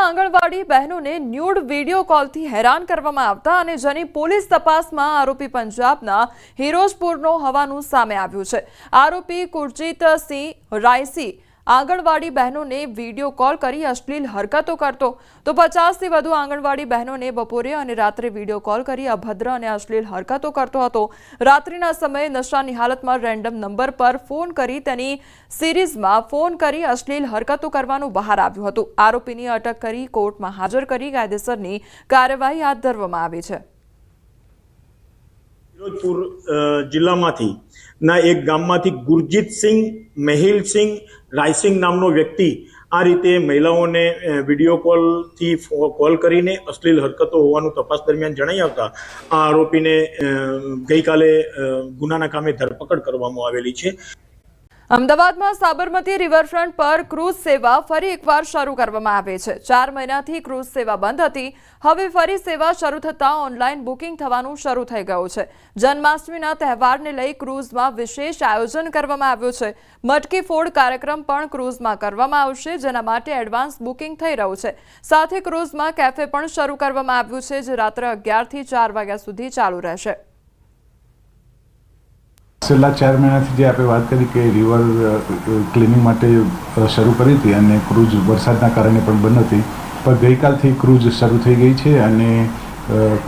આંગણવાડી બહેનોને nude video કોલથી હેરાન કરવામાં આવતા અને જેની પોલીસ તપાસમાં આરોપી પંજાબના હિરોઝપુરનો હોવાનું સામે આવ્યું છે। આરોપી કુરજીતસિંહ રાયસી આંગણવાડી બહેનોને વિડીયો કોલ કરી અશ્લીલ હરકતો કરતો તો 50થી વધુ આંગણવાડી બહેનોને બપોરે અને રાત્રે વિડીયો કોલ કરી અભદ્ર અને અશ્લીલ હરકતો કરતો હતો। રાત્રિના સમયે નશાની હાલતમાં રેન્ડમ નંબર પર ફોન કરી તેની સિરીઝમાં ફોન કરી અશ્લીલ હરકતો કરવાનું બહાર આવ્યું હતું। આરોપીની અટક કરી કોર્ટમાં હાજર કરી કાયદેસરની કાર્યવાહી હાથ ધરવામાં આવી છે। फिरोजपुर जिल्लामांथी ना एक गाममांथी गुरजीतसिंह मेहिलसिंह रायसिंह नामनो व्यक्ति आ रीते महिलाओने विडियो कॉल थी कॉल करीने अश्लील हरकतो होवानुं तपास दरमियान जणाई आवता आ आरोपीने गईकाले गुनाना कामे धरपकड़ करवामां आवेली छे। અમદાવાદમાં સાબરમતી રિવરફ્રન્ટ પર ક્રૂઝ સેવા ફરી એકવાર શરૂ કરવામાં આવી છે। 4 મહિનાથી ક્રૂઝ સેવા બંધ હતી, હવે ફરી સેવા શરૂ થતાં ઓનલાઈન બુકિંગ થવાનું શરૂ થઈ ગયું છે। જન્માષ્ટમીના તહેવારને લઈ ક્રૂઝમાં વિશેષ આયોજન કરવામાં આવ્યું છે। મટકી ફોડ કાર્યક્રમ પણ ક્રૂઝમાં કરવામાં આવશે, જેના માટે એડવાન્સ બુકિંગ થઈ રહ્યું છે। સાથે ક્રૂઝમાં કેફે પણ શરૂ કરવામાં આવ્યું છે, જે રાત્રે 11 થી 4 વાગ્યા સુધી ચાલુ રહેશે। છેલ્લા 4 મહિનાથી જે આપણે વાત કરી કે રિવર ક્લિનિંગ માટે શરૂ કરી હતી અને ક્રૂઝ વરસાદના કારણે પણ બંધ હતી, પણ ગઈકાલથી ક્રૂઝ શરૂ થઈ ગઈ છે અને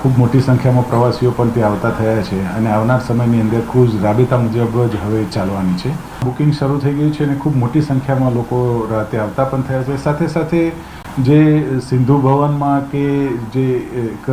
ખૂબ મોટી સંખ્યામાં પ્રવાસીઓ પણ ત્યાં આવતા થયા છે અને આવનાર સમયની અંદર ક્રૂઝ રાબેતા મુજબ જ હવે ચાલવાની છે। બુકિંગ શરૂ થઈ ગયું છે અને ખૂબ મોટી સંખ્યામાં લોકો રાતે આવતા પણ થયા છે। સાથે સાથે જે સિંધુ ભવનમાં કે જે એક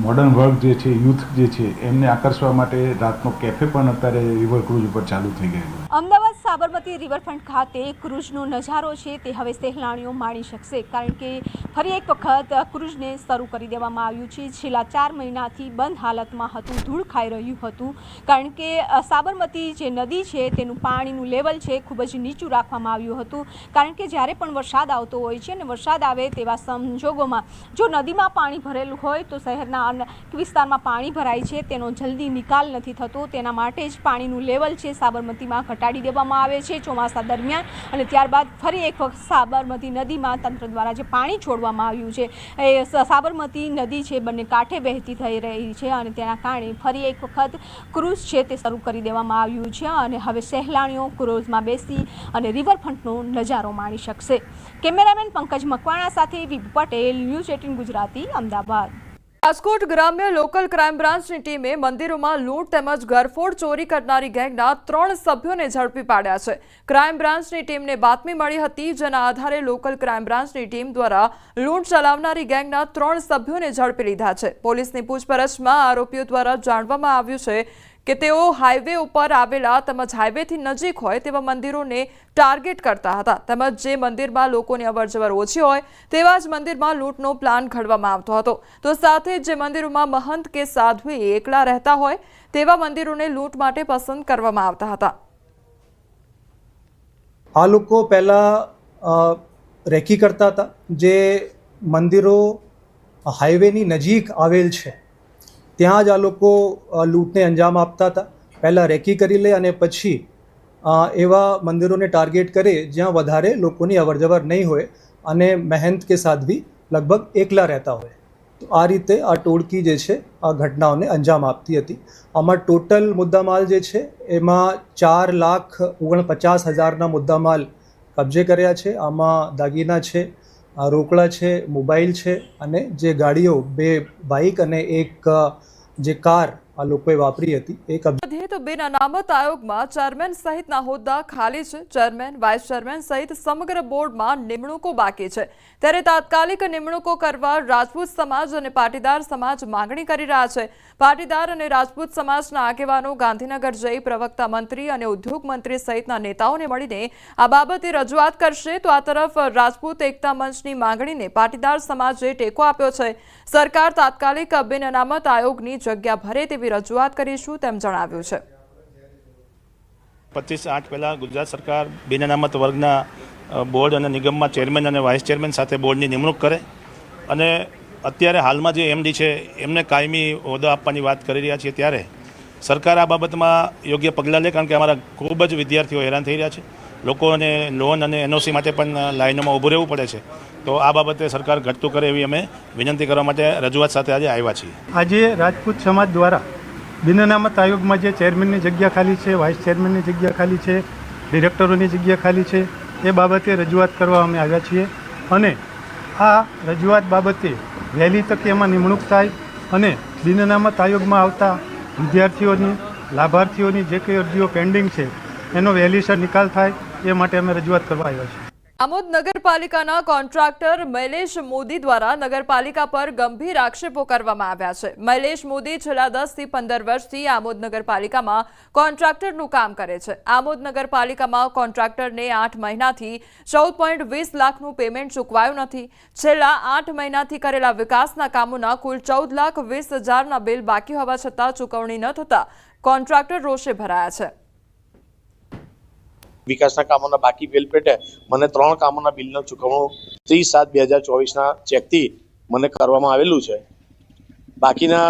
મોડર્ન વર્ક જે છે, યુથ જે છે, એમને આકર્ષવા માટે રાતનો કેફે પણ અત્યારે રિવર ક્રૂઝ ઉપર ચાલુ થઈ ગયેલું। અમદાવાદ સાબરમતી રિવરફ્રન્ટ ખાતે ક્રૂઝનો નજારો છે તે હવે સહેલાણીઓ માણી શકશે, કારણ કે ફરી એક વખત ક્રૂઝને શરૂ કરી દેવામાં આવ્યું છે। છેલ્લા 4 મહિનાથી બંધ હાલતમાં હતું, ધૂળ ખાઈ રહ્યું હતું, કારણ કે સાબરમતી જે નદી છે તેનું પાણીનું લેવલ છે ખૂબ જ નીચું રાખવામાં આવ્યું હતું, કારણ કે જ્યારે પણ વરસાદ આવતો હોય છે અને વરસાદ આવે તેવા સંજોગોમાં જો નદીમાં પાણી ભરેલું હોય તો શહેરના વિસ્તારમાં પાણી ભરાય છે, તેનો જલ્દી નિકાલ નથી થતો। તેના માટે જ પાણીનું લેવલ છે સાબરમતીમાં ઘટાડી દેવામાં આવે છે ચોમાસા દરમિયાન, અને ત્યારબાદ ફરી એક વખત સાબરમતી નદીમાં તંત્ર દ્વારા જે પાણી છોડવામાં આવ્યું છે એ સાબરમતી નદી છે બંને કાંઠે વહેતી થઈ રહી છે અને તેના કારણે ફરી એક વખત ક્રૂઝ છે તે શરૂ કરી દેવામાં આવ્યું છે અને હવે સહેલાણીઓ ક્રૂઝમાં બેસી અને રિવરફ્રન્ટનો નજારો માણી શકશે। કેમેરામેન પંકજ મકવાણા સાથે વિભુ પટેલ, ન્યૂઝ 18 ગુજરાતી, અમદાવાદ। રાજકોટ ગ્રામ્ય લોકલ ક્રાઇમ બ્રાન્ચની ટીમે મંદિરોમાં લૂંટ તેમજ ઘરફોડ ચોરી કરનારી ગેંગના 3 સભ્યોને ઝડપી પાડ્યા છે। ક્રાઇમ બ્રાન્ચની ટીમને બાતમી મળી હતી, જેના આધારે લોકલ ક્રાઇમ બ્રાન્ચની ટીમ દ્વારા લૂંટ ચલાવનારી ગેંગના 3 સભ્યોને ઝડપી લીધા છે। પોલીસની પૂછપરછમાં આરોપીઓ દ્વારા જાણવામાં આવ્યું છે કે તેઓ હાઈવે ઉપર આવેલા તેમજ હાઈવેથી નજીક હોય તેવા મંદિરોને ટાર્ગેટ કરતા હતા, તેમજ જે મંદિરમાં લોકોની અવરજવર ઓછી હોય તેવા જ મંદિરમાં લૂંટનો પ્લાન ઘડવામાં આવતો હતો। તો સાથે જ જે મંદિરોમાં મહંત કે સાધુ એકલા રહેતા હોય તેવા મંદિરોને લૂંટ માટે પસંદ કરવામાં આવતા હતા। આ લોકો પહેલા રેકી કરતા હતા, જે મંદિરો હાઈવેની નજીક આવેલ છે ત્યાં જ આ લોકો લૂંટને અંજામ આપતા હતા। પહેલાં રેકી કરી લે અને પછી એવા મંદિરોને ટાર્ગેટ કરે જ્યાં વધારે લોકોની અવરજવર નહીં હોય અને મહંત કે સાધ્વી લગભગ એકલા રહેતા હોય। તો આ રીતે આ ટોળકી જે છે આ ઘટનાઓને અંજામ આપતી હતી। આમાં ટોટલ મુદ્દામાલ જે છે એમાં 4,49,000ના મુદ્દામાલ કબજે કર્યા છે। આમાં દાગીના છે, રોકડા છે, મોબાઈલ છે અને જે ગાડીઓ 2 બાઇક અને એક જે કાર આ લોકોએ વાપરી હતી એ કબજે। તો બિન અનામત આયોગમાં ચેરમેન સહિતના હોદ્દા ખાલી છે। ચેરમેન, વાઇસ ચેરમેન સહિત સમગ્ર બોર્ડમાં નિમણૂકો બાકી છે, ત્યારે તાત્કાલિક નિમણૂકો કરવા રાજપૂત સમાજ અને પાટીદાર સમાજ માંગણી કરી રહ્યા છે। પાટીદાર અને રાજપૂત સમાજના આગેવાનો ગાંધીનગર જઈ પ્રવક્તા મંત્રી અને ઉદ્યોગ મંત્રી સહિતના નેતાઓને મળીને આ બાબતે રજૂઆત કરશે। તો આ તરફ રાજપૂત એકતા મંચની માંગણીને પાટીદાર સમાજે ટેકો આપ્યો છે। સરકાર તાત્કાલિક બિન અનામત આયોગની જગ્યા ભરે તેવી રજૂઆત કરીશું તેમ જણાવ્યું છે। 25/8 પહેલાં ગુજરાત સરકાર બિન અનામત વર્ગના બોર્ડ અને નિગમમાં ચેરમેન અને વાઇસ ચેરમેન સાથે બોર્ડની નિમણૂક કરે અને અત્યારે હાલમાં જે એમડી છે એમને કાયમી હોદ્દો આપવાની વાત કરી રહ્યા છીએ, ત્યારે સરકાર આ બાબતમાં યોગ્ય પગલાં લે, કારણ કે અમારા ખૂબ જ વિદ્યાર્થીઓ હેરાન થઈ રહ્યા છે। લોકોને લોન અને એનઓસી માટે પણ લાઈનોમાં ઊભું રહેવું પડે છે. તો આ બાબતે સરકાર ઘટતું કરે એવી અમે વિનંતી કરવા માટે રજૂઆત સાથે આજે આવ્યા છીએ. આજે રાજપૂત સમાજ દ્વારા બિન અનામત આયોગમાં જે ચેરમેનની જગ્યા ખાલી છે, વાઇસ ચેરમેનની જગ્યા ખાલી છે, ડિરેક્ટરોની જગ્યા ખાલી છે, એ બાબતે રજૂઆત કરવા અમે આવ્યા છીએ અને આ રજૂઆત બાબતે વહેલી તકે એમાં નિમણૂક થાય અને બિન અનામત આયોગમાં આવતા વિદ્યાર્થીઓની, લાભાર્થીઓની જે કંઈ અરજીઓ પેન્ડિંગ છે એનો વહેલીસર નિકાલ થાય એ માટે અમે રજૂઆત કરવા આવ્યા છીએ. આમોદ નગરપાલિકાના કોન્ટ્રાક્ટર મૈલેશ મોદી દ્વારા નગરપાલિકા પર ગંભીર આક્ષેપો કરવામાં આવ્યા છે. મૈલેશ મોદી છેલ્લા 10 થી 15 વર્ષથી આમોદ નગરપાલિકામાં કોન્ટ્રાક્ટરનું કામ કરે છે. આમોદ નગરપાલિકામાં કોન્ટ્રાક્ટરને 8 મહિનાથી 14.20 લાખનું પેમેન્ટ ચૂકવાયું નથી. છેલ્લા 8 મહિનાથી કરેલા વિકાસના કામોના કુલ 14,20,000ના બિલ બાકી હોવા છતાં ચૂકવણી ન થતા કોન્ટ્રાક્ટર રોષે ભરાયા છે. વિકાસના કામોના બાકી બિલ પેટે મને 3 કામોના બિલનું ચૂકવણું 30/7/2024ના ચેકથી મને કરવામાં આવેલું છે. બાકીના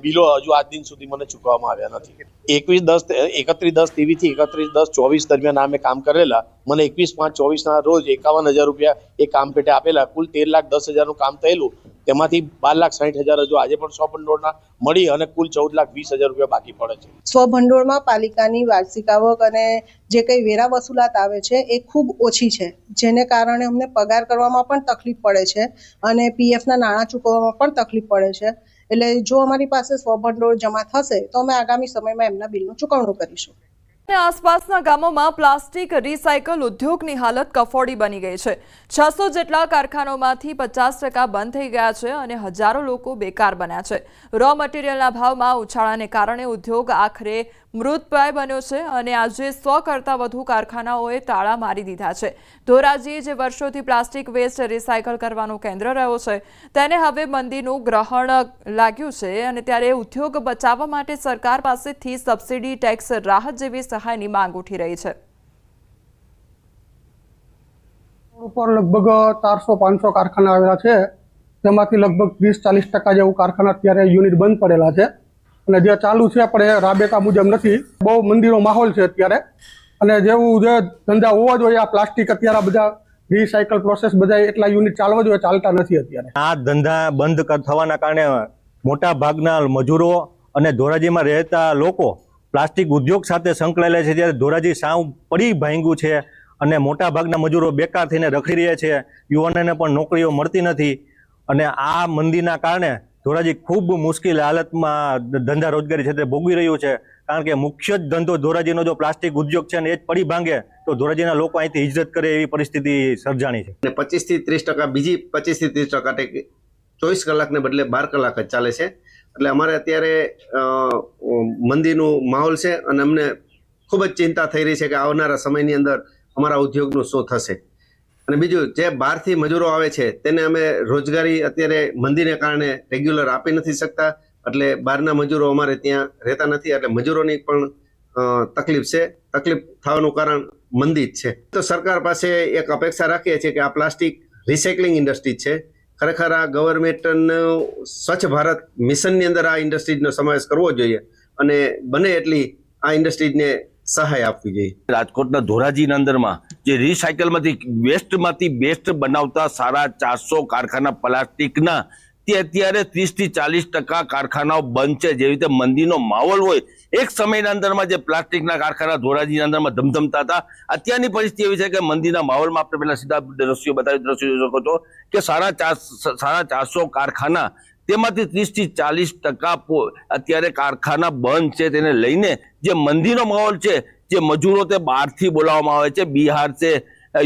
બિલો હજુ આજ દિન સુધી મને ચૂકવવામાં આવ્યા નથી. 31/10 થી 31/10/24 દરમિયાન અમે કામ કરેલા. મને 21/5/24ના રોજ 51,000 રૂપિયા એ કામ પેટે આપેલા. કુલ 13,10,000નું કામ થયેલું. તેમાંથી 12,60,000 હજુ આજે પણ સ્વભંડોળના મળી અને કુલ 14,20,000 રૂપિયા બાકી પડે છે. સ્વભંડોળમાં પાલિકાની વાર્ષિક આવક અને જે કંઈ વેરા વસૂલાત આવે છે એ ખૂબ ઓછી છે, જેને કારણે અમને પગાર કરવામાં પણ તકલીફ પડે છે અને પીએફના નાણાં ચૂકવવામાં પણ તકલીફ પડે છે. એટલે જો અમારી પાસે સ્વભંડોળ જમા થશે તો અમે આગામી સમયમાં એમના બિલનું ચૂકવણું કરીશું. આસપાસના ગામોમાં પ્લાસ્ટિક રિસાયકલ ઉદ્યોગની હાલત કફોડી બની ગઈ છે. 600 જેટલા કારખાનાઓમાંથી 50% બંધ થઈ ગયા છે અને હજારો લોકો બેકાર બન્યા છે. રો મટીરિયલના ભાવમાં ઉછાળાને કારણે ઉદ્યોગ આખરે મૃતપ્રાય બન્યો છે અને આજે 100 કરતાં વધુ કારખાનાઓએ તાળા મારી દીધા છે. ધોરાજી જે વર્ષોથી પ્લાસ્ટિક વેસ્ટ રિસાયકલ કરવાનું કેન્દ્ર રહ્યો છે તેને હવે મંદીનું ગ્રહણ લાગ્યું છે અને ત્યારે ઉદ્યોગ બચાવવા માટે સરકાર પાસેથી સબસિડી, ટેક્સ રાહત જેવી સહાયની માંગ ઉઠી રહી છે. ઉપર લગભગ 400-500 કારખાના આવેલા છે, તેમાંથી લગભગ 30-40% જેવું કારખાના અત્યારે યુનિટ બંધ પડેલા છે અને જે ચાલુ છે પણ એ રાબેતા મુજબ નથી. બહુ મંદીનો માહોલ છે અત્યારે અને જેવું જે ધંધા હોવા જોઈએ આ પ્લાસ્ટિક અત્યારે બધા રિસાયકલ પ્રોસેસ બધા એટલા યુનિટ ચાલવા જોઈએ, ચાલતા નથી અત્યારે. આ ધંધા બંધ થવાના કારણે મોટા ભાગના મજૂરો અને ધોરાજીમાં રહેતા લોકો પ્લાસ્ટિક ઉદ્યોગ સાથે સંકળાયેલા છે. ત્યારે ધોરાજી સાવ પડી ભાંગ્યું છે અને મોટા ભાગના મજૂરો બેકાર થઈને રખડી રહ્યા છે. યુવાનોને પણ નોકરીઓ મળતી નથી અને આ મંદીના કારણે ધોરાજી ખૂબ મુશ્કેલ હાલતમાં ધંધા રોજગારી ક્ષેત્રે ભોગવી રહ્યું છે. કારણ કે મુખ્ય જ ધંધો ધોરાજીનો જો પ્લાસ્ટિક ઉદ્યોગ છે અને એ જ પડી ભાંગે તો ધોરાજીના લોકો અહીંથી હિજરત કરે એવી પરિસ્થિતિ સર્જાણી છે. અને 25 થી 30%, બીજી 25 થી 30% 24 કલાકને બદલે 12 કલાક જ ચાલે છે. એટલે અમારે અત્યારે મંદીનું માહોલ છે અને અમને ખૂબ જ ચિંતા થઈ રહી છે કે આવનારા સમયની અંદર અમારા ઉદ્યોગનું શું થશે. અને બીજું જે બહારથી મજૂરો આવે છે તેને અમે રોજગારી અત્યારે મંદીને કારણે રેગ્યુલર આપી નથી શકતા, એટલે બહારના મજૂરો અમારે ત્યાં રહેતા નથી, એટલે મજૂરોની પણ તકલીફ છે. તકલીફ થવાનું કારણ મંદી જ છે. તો સરકાર પાસે એક અપેક્ષા રાખીએ છીએ કે આ પ્લાસ્ટિક રિસાયકલિંગ ઇન્ડસ્ટ્રી છે, ખરેખર આ ગવર્મેન્ટનું સ્વચ્છ ભારત મિશનની અંદર આ ઇન્ડસ્ટ્રીઝનો સમાવેશ કરવો જોઈએ અને બને એટલી આ ઇન્ડસ્ટ્રીઝને સહાય આપવી જોઈએ. રાજકોટના ધોરાજીના અંદરમાં જે રિસાયકલમાંથી વેસ્ટમાંથી બેસ્ટ બનાવતા 450 કારખાના પ્લાસ્ટિકના તે અત્યારે 30 થી 40% કારખાનાઓ બંધ છે. જેવી રીતે મંદીનો માહોલ હોય એક સમયના અંદરમાં જે પ્લાસ્ટિકના કારખાના ધોરાજીના અંદરમાં ધમધમતા હતા, અત્યારની પરિસ્થિતિ એવી છે કે મંદીના માહોલમાં આપણે પહેલા સીધા દ્રશ્યો બતાવી જોઈ શકો છો કે 450 કારખાના તેમાંથી 30 થી 40% અત્યારે કારખાના બંધ છે. તેને લઈને જે મંદીનો માહોલ છે, જે મજૂરો તે બહારથી બોલાવવામાં આવે છે, બિહાર છે,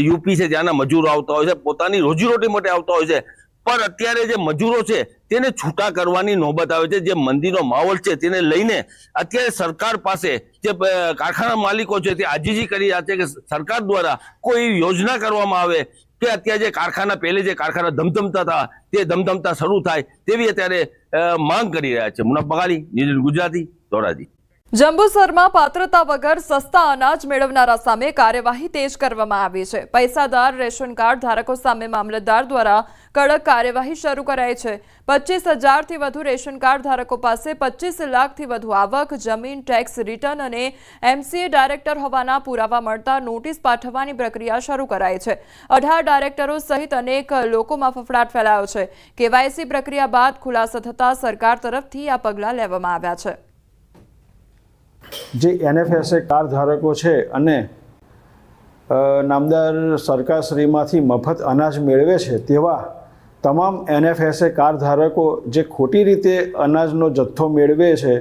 યુપી છે, ત્યાંના મજૂરો આવતા હોય છે, પોતાની રોજીરોટી માટે આવતા હોય છે. પણ અત્યારે જે મજૂરો છે તેને છૂટા કરવાની નોબત આવે છે. જે મંદીનો માહોલ છે તેને લઈને અત્યારે સરકાર પાસે જે કારખાના માલિકો છે તે આજીજી કરી રહ્યા છે કે સરકાર દ્વારા કોઈ યોજના કરવામાં આવે કે અત્યારે જે કારખાના પહેલે જે કારખાના ધમધમતા હતા તે ધમધમતા શરૂ થાય તેવી અત્યારે માંગ કરી રહ્યા છે. મુનાફ બગાડી, ગુજરાતી, ધોરાજી. જંબુસરમાં પાત્રતા વગર સસ્તા અનાજ મેળવનારા સામે કાર્યવાહી તેજ કરવામાં આવી છે. પૈસાદાર રેશન કાર્ડ ધારકો સામે મામલતદાર દ્વારા કડક કાર્યવાહી શરૂ કરાઈ છે. 25,000થી વધુ રેશન કાર્ડ ધારકો પાસે 25 લાખથી વધુ આવક, જમીન ટેક્સ રિટર્ન અને MCA ડાયરેક્ટર હોવાના પુરાવા મળતા નોટિસ પાઠવવાની પ્રક્રિયા શરૂ કરાઈ છે. 18 ડાયરેક્ટરો સહિત અનેક લોકોમાં ફફડાટ ફેલાયો છે. KYC પ્રક્રિયા બાદ ખુલાસો થતા સરકાર તરફથી આ પગલાં લેવામાં આવ્યા છે. જે NFSA કાર્ડ ધારકો છે અને નામદાર સરકારશ્રીમાંથી મફત અનાજ મેળવે છે તેવા તમામ NFSA કાર્ડ ધારકો જે ખોટી રીતે અનાજનો જથ્થો મેળવે છે,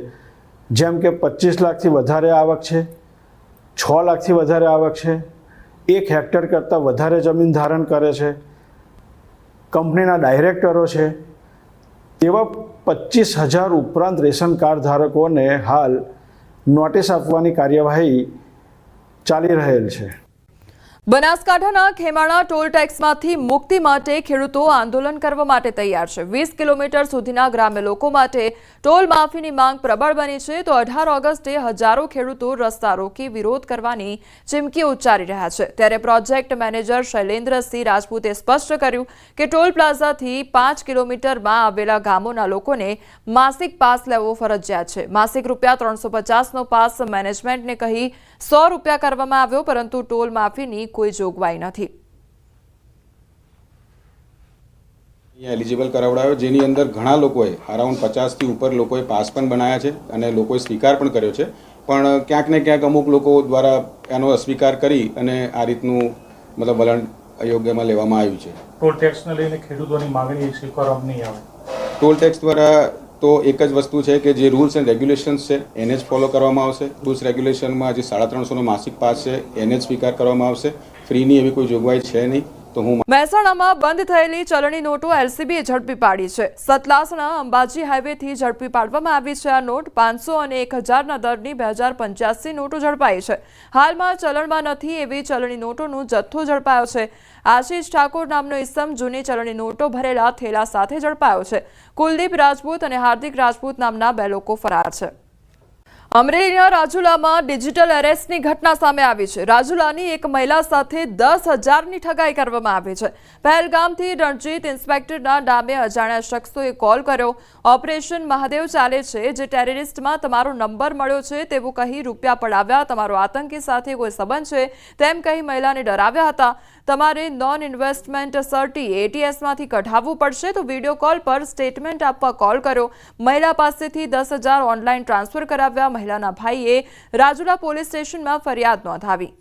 જેમ કે 25 લાખથી વધારે આવક છે, 6 લાખથી વધારે આવક છે, 1 હેક્ટર કરતાં વધારે જમીન ધારણ કરે છે, કંપનીના ડાયરેક્ટરો છે, તેવા 25,000 ઉપરાંત રેશન કાર્ડ ધારકોને હાલ નોટિસ આપવાની કાર્યવાહી ચાલી રહેલ છે. બનાસકાંઠાના ખેમાણા ટોલ ટેક્સમાંથી મુક્તિ માટે ખેડૂતો આંદોલન કરવા માટે તૈયાર છે. 20 કિલોમીટર સુધીના ગ્રામ્ય લોકો માટે ટોલ માફીની માંગ પ્રબળ બની છે, તો 18 ઓગસ્ટે હજારો ખેડૂતો રસ્તા રોકી વિરોધ કરવાની ચીમકી ઉચ્ચારી રહ્યા છે. ત્યારે પ્રોજેક્ટ મેનેજર શૈલેન્દ્રસિંહ રાજપૂતે સ્પષ્ટ કર્યું કે ટોલ પ્લાઝાથી 5 કિલોમીટરમાં આવેલા ગામોના લોકોને માસિક પાસ લેવો ફરજિયાત છે. માસિક ₹350નો પાસ મેનેજમેન્ટને કહી ₹100 કરવામાં આવ્યો, પરંતુ ટોલ માફીની કોઈ જોગવાઈ નથી. એલિજિબલ કરાવડાયો, જેની અંદર ઘણા લોકોએ અરાઉન્ડ 50થી ઉપર લોકોએ પાસ પણ બનાવ્યા છે અને લોકોએ સ્વીકાર પણ કર્યો છે, પણ ક્યાંક ને ક્યાંક અમુક લોકો દ્વારા એનો અસ્વીકાર કરી અને આ રીતનું વલણ અયોગ્યમાં લેવામાં આવ્યું છે. ટોલ ટેક્સને લઈને ખેડૂતોની માંગણી સ્વીકારવામાં નહીં આવે. ટોલ ટેક્સ દ્વારા તો એક જ વસ્તુ છે કે જે રૂલ્સ એન્ડ રેગ્યુલેશન્સ છે એને જ ફોલો કરવામાં આવશે. રૂલ્સ રેગ્યુલેશનમાં જે 350નો માસિક પાસ છે એને જ સ્વીકાર કરવામાં આવશે. ફ્રીની એવી કોઈ જોગવાઈ છે નહીં. તો હું મહેસાણામાં બંધ થયેલી ચલણી નોટો LCBએ ઝડપી પાડી છે. સતલાસણા અંબાજી હાઈવેથી ઝડપી પાડવામાં આવી છે. આ નોટ 500 અને 1000ના દરની 2085 નોટો ઝડપાઈ છે. હાલમાં ચલણમાં નથી એવી ચલણી નોટોનો જથ્થો ઝડપાયો છે. આશીષ ઠાકોર નામનો ઇસમ જૂની ચલણી નોટો ભરેલા થેલા સાથે ઝડપાયો છે. કુલદીપ રાજપૂત અને હાર્દિક રાજપૂત નામના 2 લોકો ફરાર છે. અમરેલીના રાજુલામાં ડિજિટલ એરેસ્ટની ઘટના સામે આવી છે. રાજુલાની એક મહિલા સાથે 10,000ની ઠગાઈ કરવામાં આવી છે. પહેલગામથી રણજીત ઇન્સ્પેક્ટરના નામે અજાણ્યા શખ્સોએ કોલ કર્યો. ઓપરેશન મહાદેવ ચાલે છે, જે ટેરરિસ્ટમાં તમારો નંબર મળ્યો છે તેવું કહી રૂપિયા પડાવ્યા. તમારો આતંકી સાથે કોઈ સંબંધ છે તેમ કહી મહિલાને ડરાવ્યા હતા. તમારે નોન ઇન્વેસ્ટમેન્ટ સર્ટી ATSમાંથી કઢાવવું પડશે, તો વિડીયો કોલ પર સ્ટેટમેન્ટ આપવા કોલ કર્યો. મહિલા પાસેથી 10,000 ઓનલાઈન ટ્રાન્સફર કરાવ્યા. મહિલાના ભાઈએ રાજુલા પોલીસ સ્ટેશનમાં ફરિયાદ નોંધાવી.